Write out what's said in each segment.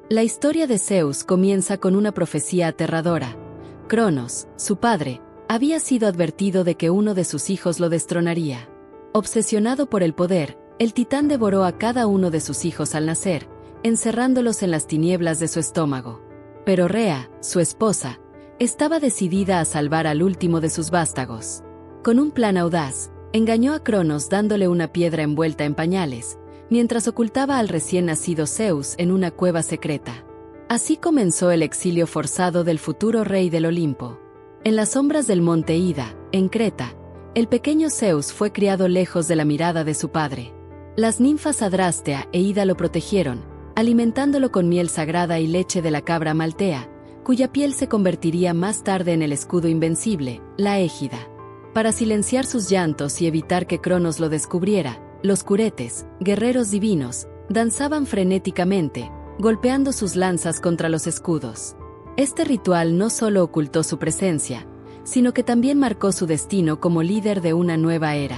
La historia de Zeus comienza con una profecía aterradora. Cronos, su padre, había sido advertido de que uno de sus hijos lo destronaría. Obsesionado por el poder, el titán devoró a cada uno de sus hijos al nacer, encerrándolos en las tinieblas de su estómago. Pero Rea, su esposa, estaba decidida a salvar al último de sus vástagos. Con un plan audaz, engañó a Cronos dándole una piedra envuelta en pañales, mientras ocultaba al recién nacido Zeus en una cueva secreta. Así comenzó el exilio forzado del futuro rey del Olimpo. En las sombras del monte Ida, en Creta, el pequeño Zeus fue criado lejos de la mirada de su padre. Las ninfas Adrastea e Ida lo protegieron, alimentándolo con miel sagrada y leche de la cabra maltea, cuya piel se convertiría más tarde en el escudo invencible, la égida. Para silenciar sus llantos y evitar que Cronos lo descubriera, los curetes, guerreros divinos, danzaban frenéticamente, golpeando sus lanzas contra los escudos. Este ritual no solo ocultó su presencia, sino que también marcó su destino como líder de una nueva era.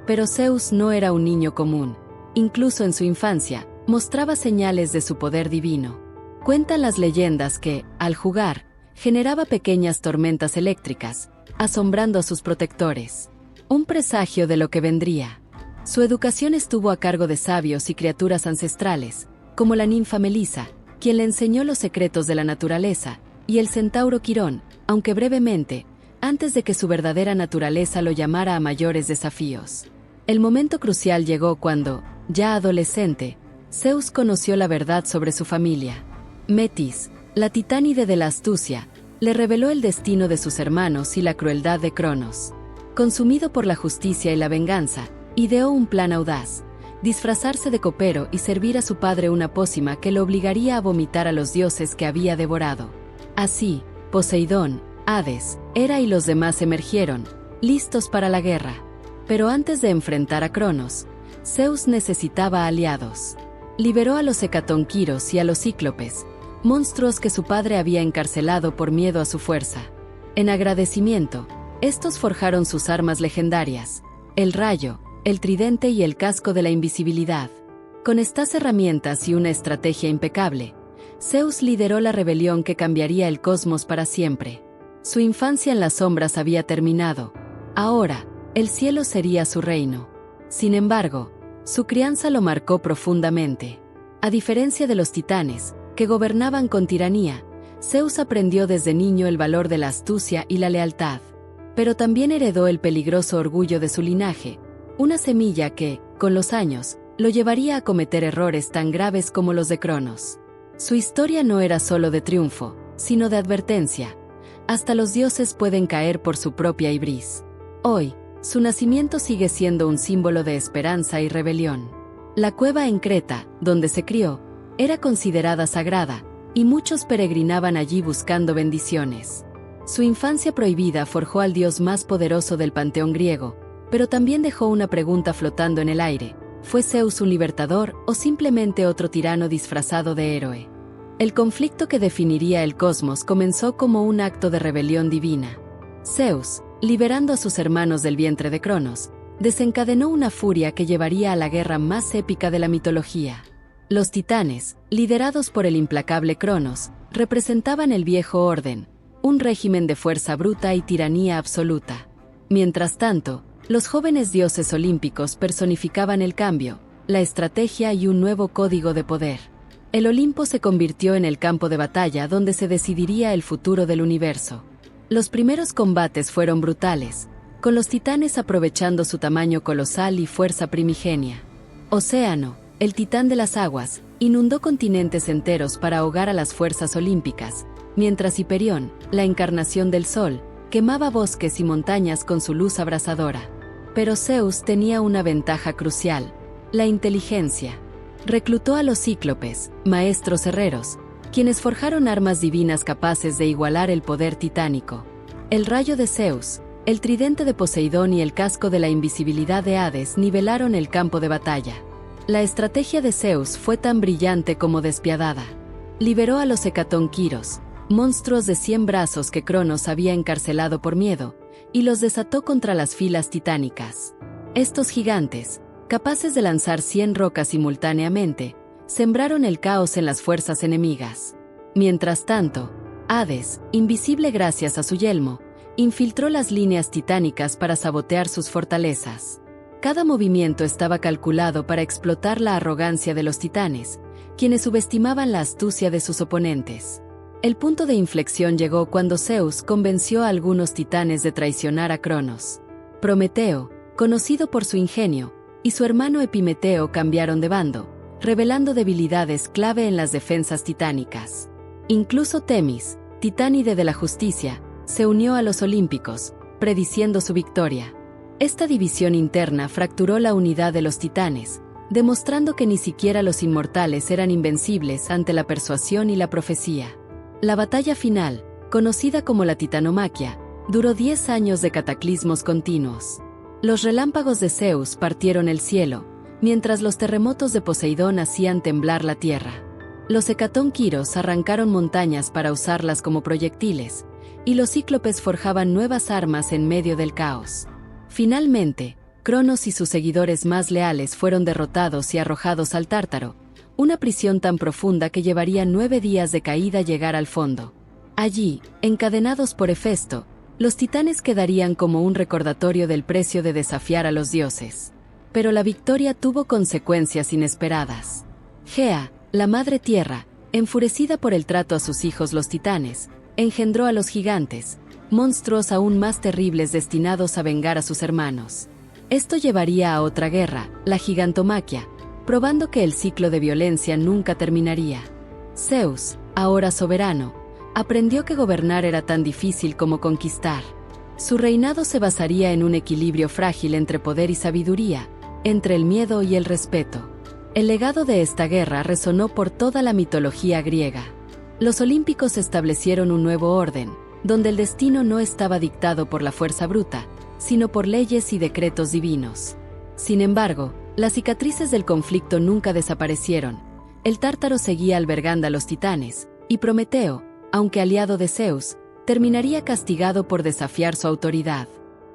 Pero Zeus no era un niño común. Incluso en su infancia, mostraba señales de su poder divino. Cuentan las leyendas que, al jugar, generaba pequeñas tormentas eléctricas, asombrando a sus protectores. Un presagio de lo que vendría. Su educación estuvo a cargo de sabios y criaturas ancestrales, como la ninfa Melisa, quien le enseñó los secretos de la naturaleza, y el centauro Quirón, aunque brevemente, antes de que su verdadera naturaleza lo llamara a mayores desafíos. El momento crucial llegó cuando, ya adolescente, Zeus conoció la verdad sobre su familia. Metis, la titánide de la astucia, le reveló el destino de sus hermanos y la crueldad de Cronos. Consumido por la justicia y la venganza, ideó un plan audaz: disfrazarse de copero y servir a su padre una pócima que lo obligaría a vomitar a los dioses que había devorado. Así, Poseidón, Hades, Hera y los demás emergieron, listos para la guerra. Pero antes de enfrentar a Cronos, Zeus necesitaba aliados. Liberó a los hecatonquiros y a los cíclopes, monstruos que su padre había encarcelado por miedo a su fuerza. En agradecimiento, estos forjaron sus armas legendarias: el rayo, el tridente y el casco de la invisibilidad. Con estas herramientas y una estrategia impecable, Zeus lideró la rebelión que cambiaría el cosmos para siempre. Su infancia en las sombras había terminado. Ahora, el cielo sería su reino. Sin embargo, su crianza lo marcó profundamente. A diferencia de los titanes, que gobernaban con tiranía, Zeus aprendió desde niño el valor de la astucia y la lealtad. Pero también heredó el peligroso orgullo de su linaje, una semilla que, con los años, lo llevaría a cometer errores tan graves como los de Cronos. Su historia no era solo de triunfo, sino de advertencia. Hasta los dioses pueden caer por su propia ibris. Hoy, su nacimiento sigue siendo un símbolo de esperanza y rebelión. La cueva en Creta, donde se crió, era considerada sagrada, y muchos peregrinaban allí buscando bendiciones. Su infancia prohibida forjó al dios más poderoso del panteón griego, pero también dejó una pregunta flotando en el aire: ¿fue Zeus un libertador o simplemente otro tirano disfrazado de héroe? El conflicto que definiría el cosmos comenzó como un acto de rebelión divina. Zeus, liberando a sus hermanos del vientre de Cronos, desencadenó una furia que llevaría a la guerra más épica de la mitología. Los titanes, liderados por el implacable Cronos, representaban el viejo orden, un régimen de fuerza bruta y tiranía absoluta. Mientras tanto, los jóvenes dioses olímpicos personificaban el cambio, la estrategia y un nuevo código de poder. El Olimpo se convirtió en el campo de batalla donde se decidiría el futuro del universo. Los primeros combates fueron brutales, con los titanes aprovechando su tamaño colosal y fuerza primigenia. Océano, el titán de las aguas, inundó continentes enteros para ahogar a las fuerzas olímpicas, mientras Hiperión, la encarnación del sol, quemaba bosques y montañas con su luz abrasadora. Pero Zeus tenía una ventaja crucial: la inteligencia. Reclutó a los cíclopes, maestros herreros, quienes forjaron armas divinas capaces de igualar el poder titánico. El rayo de Zeus, el tridente de Poseidón y el casco de la invisibilidad de Hades nivelaron el campo de batalla. La estrategia de Zeus fue tan brillante como despiadada. Liberó a los hecatonquiros, monstruos de 100 brazos que Cronos había encarcelado por miedo, y los desató contra las filas titánicas. Estos gigantes, capaces de lanzar 100 rocas simultáneamente, sembraron el caos en las fuerzas enemigas. Mientras tanto, Hades, invisible gracias a su yelmo, infiltró las líneas titánicas para sabotear sus fortalezas. Cada movimiento estaba calculado para explotar la arrogancia de los titanes, quienes subestimaban la astucia de sus oponentes. El punto de inflexión llegó cuando Zeus convenció a algunos titanes de traicionar a Cronos. Prometeo, conocido por su ingenio, y su hermano Epimeteo cambiaron de bando, revelando debilidades clave en las defensas titánicas. Incluso Temis, titánide de la justicia, se unió a los olímpicos, prediciendo su victoria. Esta división interna fracturó la unidad de los titanes, demostrando que ni siquiera los inmortales eran invencibles ante la persuasión y la profecía. La batalla final, conocida como la Titanomaquia, duró 10 años de cataclismos continuos. Los relámpagos de Zeus partieron el cielo, mientras los terremotos de Poseidón hacían temblar la tierra. Los hecatónquiros arrancaron montañas para usarlas como proyectiles, y los cíclopes forjaban nuevas armas en medio del caos. Finalmente, Cronos y sus seguidores más leales fueron derrotados y arrojados al Tártaro, una prisión tan profunda que llevaría 9 días de caída llegar al fondo. Allí, encadenados por Hefesto, los titanes quedarían como un recordatorio del precio de desafiar a los dioses. Pero la victoria tuvo consecuencias inesperadas. Gea, la madre tierra, enfurecida por el trato a sus hijos los titanes, engendró a los gigantes, monstruos aún más terribles destinados a vengar a sus hermanos. Esto llevaría a otra guerra, la gigantomaquia, probando que el ciclo de violencia nunca terminaría. Zeus, ahora soberano, aprendió que gobernar era tan difícil como conquistar. Su reinado se basaría en un equilibrio frágil entre poder y sabiduría, entre el miedo y el respeto. El legado de esta guerra resonó por toda la mitología griega. Los olímpicos establecieron un nuevo orden, donde el destino no estaba dictado por la fuerza bruta, sino por leyes y decretos divinos. Sin embargo, las cicatrices del conflicto nunca desaparecieron. El Tártaro seguía albergando a los titanes, y Prometeo, aunque aliado de Zeus, terminaría castigado por desafiar su autoridad.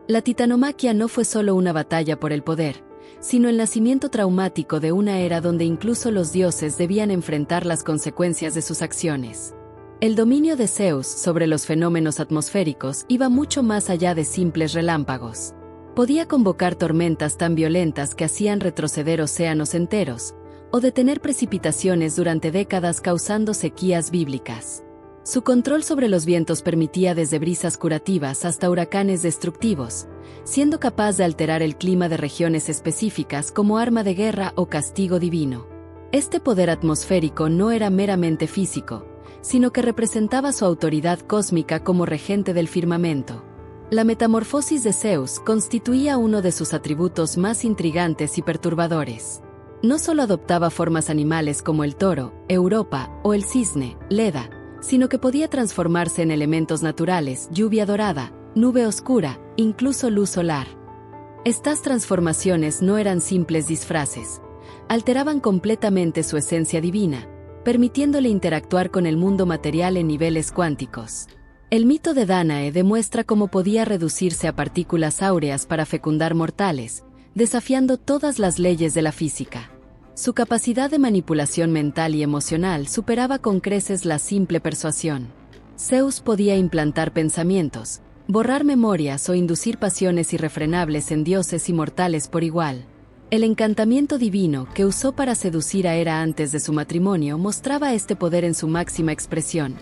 La Titanomaquia no fue solo una batalla por el poder, sino el nacimiento traumático de una era donde incluso los dioses debían enfrentar las consecuencias de sus acciones. El dominio de Zeus sobre los fenómenos atmosféricos iba mucho más allá de simples relámpagos. Podía convocar tormentas tan violentas que hacían retroceder océanos enteros, o detener precipitaciones durante décadas causando sequías bíblicas. Su control sobre los vientos permitía desde brisas curativas hasta huracanes destructivos, siendo capaz de alterar el clima de regiones específicas como arma de guerra o castigo divino. Este poder atmosférico no era meramente físico, sino que representaba su autoridad cósmica como regente del firmamento. La metamorfosis de Zeus constituía uno de sus atributos más intrigantes y perturbadores. No solo adoptaba formas animales como el toro, Europa, o el cisne, Leda, sino que podía transformarse en elementos naturales, lluvia dorada, nube oscura, incluso luz solar. Estas transformaciones no eran simples disfraces, alteraban completamente su esencia divina, permitiéndole interactuar con el mundo material en niveles cuánticos. El mito de Dánae demuestra cómo podía reducirse a partículas áureas para fecundar mortales, desafiando todas las leyes de la física. Su capacidad de manipulación mental y emocional superaba con creces la simple persuasión. Zeus podía implantar pensamientos, borrar memorias o inducir pasiones irrefrenables en dioses y mortales por igual. El encantamiento divino que usó para seducir a Hera antes de su matrimonio mostraba este poder en su máxima expresión,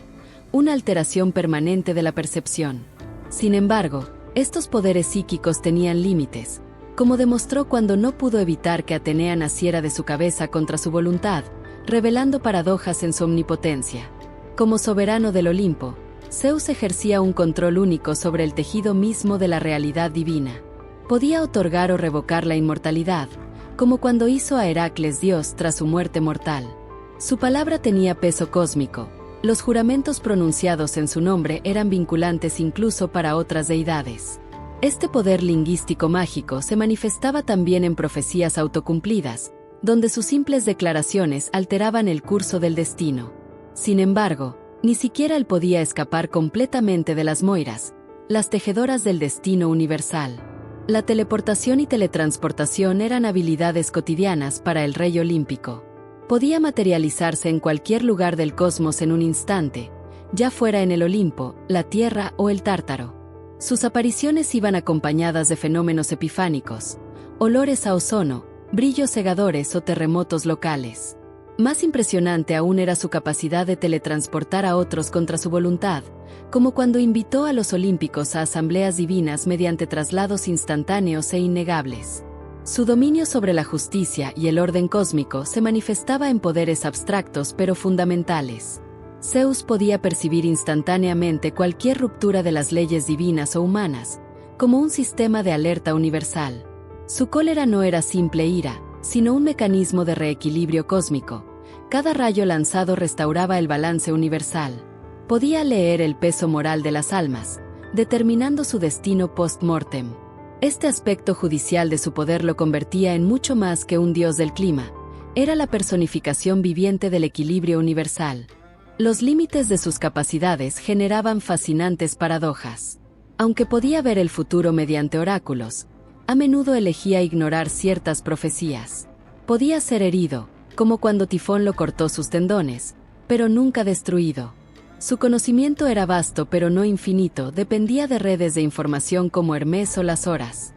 una alteración permanente de la percepción. Sin embargo, estos poderes psíquicos tenían límites, como demostró cuando no pudo evitar que Atenea naciera de su cabeza contra su voluntad, revelando paradojas en su omnipotencia. Como soberano del Olimpo, Zeus ejercía un control único sobre el tejido mismo de la realidad divina. Podía otorgar o revocar la inmortalidad, como cuando hizo a Heracles dios tras su muerte mortal. Su palabra tenía peso cósmico. Los juramentos pronunciados en su nombre eran vinculantes incluso para otras deidades. Este poder lingüístico mágico se manifestaba también en profecías autocumplidas, donde sus simples declaraciones alteraban el curso del destino. Sin embargo, ni siquiera él podía escapar completamente de las Moiras, las tejedoras del destino universal. La teleportación y teletransportación eran habilidades cotidianas para el rey olímpico. Podía materializarse en cualquier lugar del cosmos en un instante, ya fuera en el Olimpo, la Tierra o el Tártaro. Sus apariciones iban acompañadas de fenómenos epifánicos, olores a ozono, brillos cegadores o terremotos locales. Más impresionante aún era su capacidad de teletransportar a otros contra su voluntad, como cuando invitó a los olímpicos a asambleas divinas mediante traslados instantáneos e innegables. Su dominio sobre la justicia y el orden cósmico se manifestaba en poderes abstractos pero fundamentales. Zeus podía percibir instantáneamente cualquier ruptura de las leyes divinas o humanas, como un sistema de alerta universal. Su cólera no era simple ira, sino un mecanismo de reequilibrio cósmico. Cada rayo lanzado restauraba el balance universal. Podía leer el peso moral de las almas, determinando su destino post-mortem. Este aspecto judicial de su poder lo convertía en mucho más que un dios del clima. Era la personificación viviente del equilibrio universal. Los límites de sus capacidades generaban fascinantes paradojas. Aunque podía ver el futuro mediante oráculos, a menudo elegía ignorar ciertas profecías. Podía ser herido, como cuando Tifón lo cortó sus tendones, pero nunca destruido. Su conocimiento era vasto pero no infinito, dependía de redes de información como Hermes o las horas.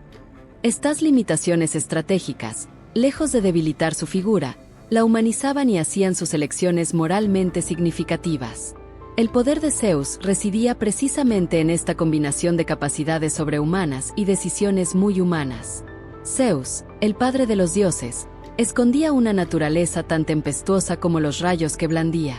Estas limitaciones estratégicas, lejos de debilitar su figura, la humanizaban y hacían sus elecciones moralmente significativas. El poder de Zeus residía precisamente en esta combinación de capacidades sobrehumanas y decisiones muy humanas. Zeus, el padre de los dioses, escondía una naturaleza tan tempestuosa como los rayos que blandía.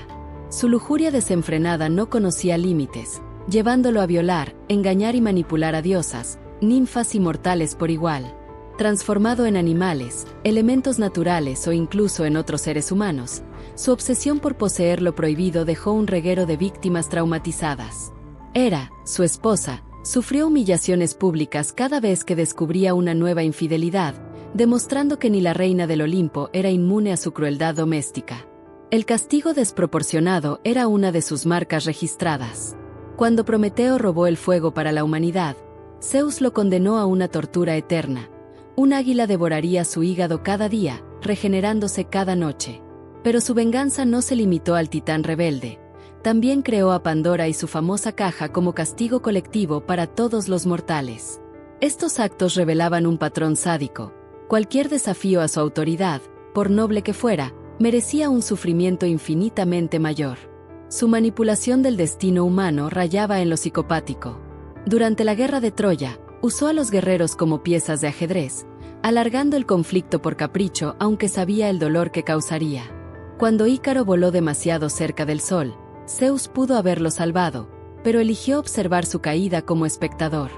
Su lujuria desenfrenada no conocía límites, llevándolo a violar, engañar y manipular a diosas, ninfas y mortales por igual. Transformado en animales, elementos naturales o incluso en otros seres humanos, su obsesión por poseer lo prohibido dejó un reguero de víctimas traumatizadas. Hera, su esposa, sufrió humillaciones públicas cada vez que descubría una nueva infidelidad, demostrando que ni la reina del Olimpo era inmune a su crueldad doméstica. El castigo desproporcionado era una de sus marcas registradas. Cuando Prometeo robó el fuego para la humanidad, Zeus lo condenó a una tortura eterna. Un águila devoraría su hígado cada día, regenerándose cada noche. Pero su venganza no se limitó al titán rebelde. También creó a Pandora y su famosa caja como castigo colectivo para todos los mortales. Estos actos revelaban un patrón sádico. Cualquier desafío a su autoridad, por noble que fuera, merecía un sufrimiento infinitamente mayor. Su manipulación del destino humano rayaba en lo psicopático. Durante la guerra de Troya, usó a los guerreros como piezas de ajedrez, alargando el conflicto por capricho aunque sabía el dolor que causaría. Cuando Ícaro voló demasiado cerca del sol, Zeus pudo haberlo salvado, pero eligió observar su caída como espectador.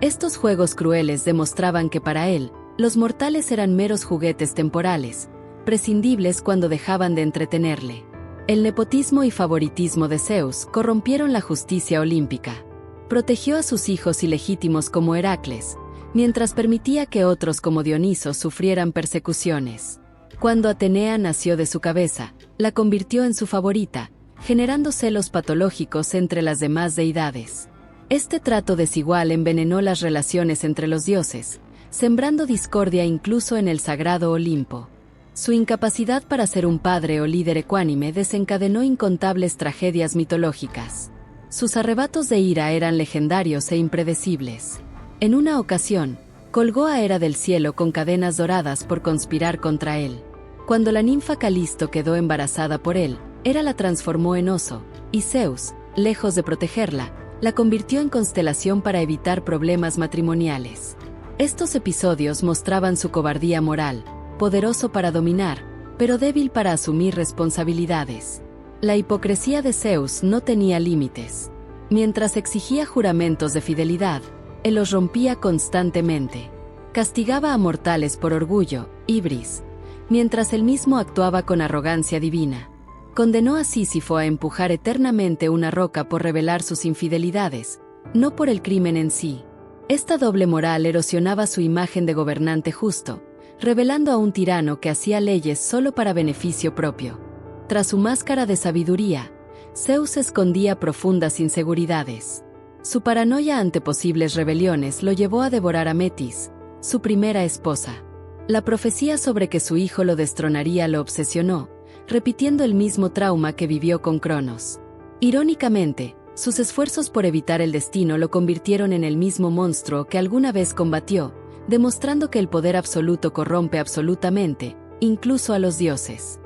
Estos juegos crueles demostraban que para él, los mortales eran meros juguetes temporales, prescindibles cuando dejaban de entretenerle. El nepotismo y favoritismo de Zeus corrompieron la justicia olímpica. Protegió a sus hijos ilegítimos como Heracles, mientras permitía que otros como Dioniso sufrieran persecuciones. Cuando Atenea nació de su cabeza, la convirtió en su favorita, generando celos patológicos entre las demás deidades. Este trato desigual envenenó las relaciones entre los dioses, sembrando discordia incluso en el sagrado Olimpo. Su incapacidad para ser un padre o líder ecuánime desencadenó incontables tragedias mitológicas. Sus arrebatos de ira eran legendarios e impredecibles. En una ocasión, colgó a Hera del cielo con cadenas doradas por conspirar contra él. Cuando la ninfa Calisto quedó embarazada por él, Hera la transformó en oso, y Zeus, lejos de protegerla, la convirtió en constelación para evitar problemas matrimoniales. Estos episodios mostraban su cobardía moral, poderoso para dominar, pero débil para asumir responsabilidades. La hipocresía de Zeus no tenía límites. Mientras exigía juramentos de fidelidad, él los rompía constantemente. Castigaba a mortales por orgullo, ibris, mientras él mismo actuaba con arrogancia divina. Condenó a Sísifo a empujar eternamente una roca por revelar sus infidelidades, no por el crimen en sí. Esta doble moral erosionaba su imagen de gobernante justo, revelando a un tirano que hacía leyes solo para beneficio propio. Tras su máscara de sabiduría, Zeus escondía profundas inseguridades. Su paranoia ante posibles rebeliones lo llevó a devorar a Metis, su primera esposa. La profecía sobre que su hijo lo destronaría lo obsesionó, repitiendo el mismo trauma que vivió con Cronos. Irónicamente, sus esfuerzos por evitar el destino lo convirtieron en el mismo monstruo que alguna vez combatió, demostrando que el poder absoluto corrompe absolutamente, incluso a los dioses.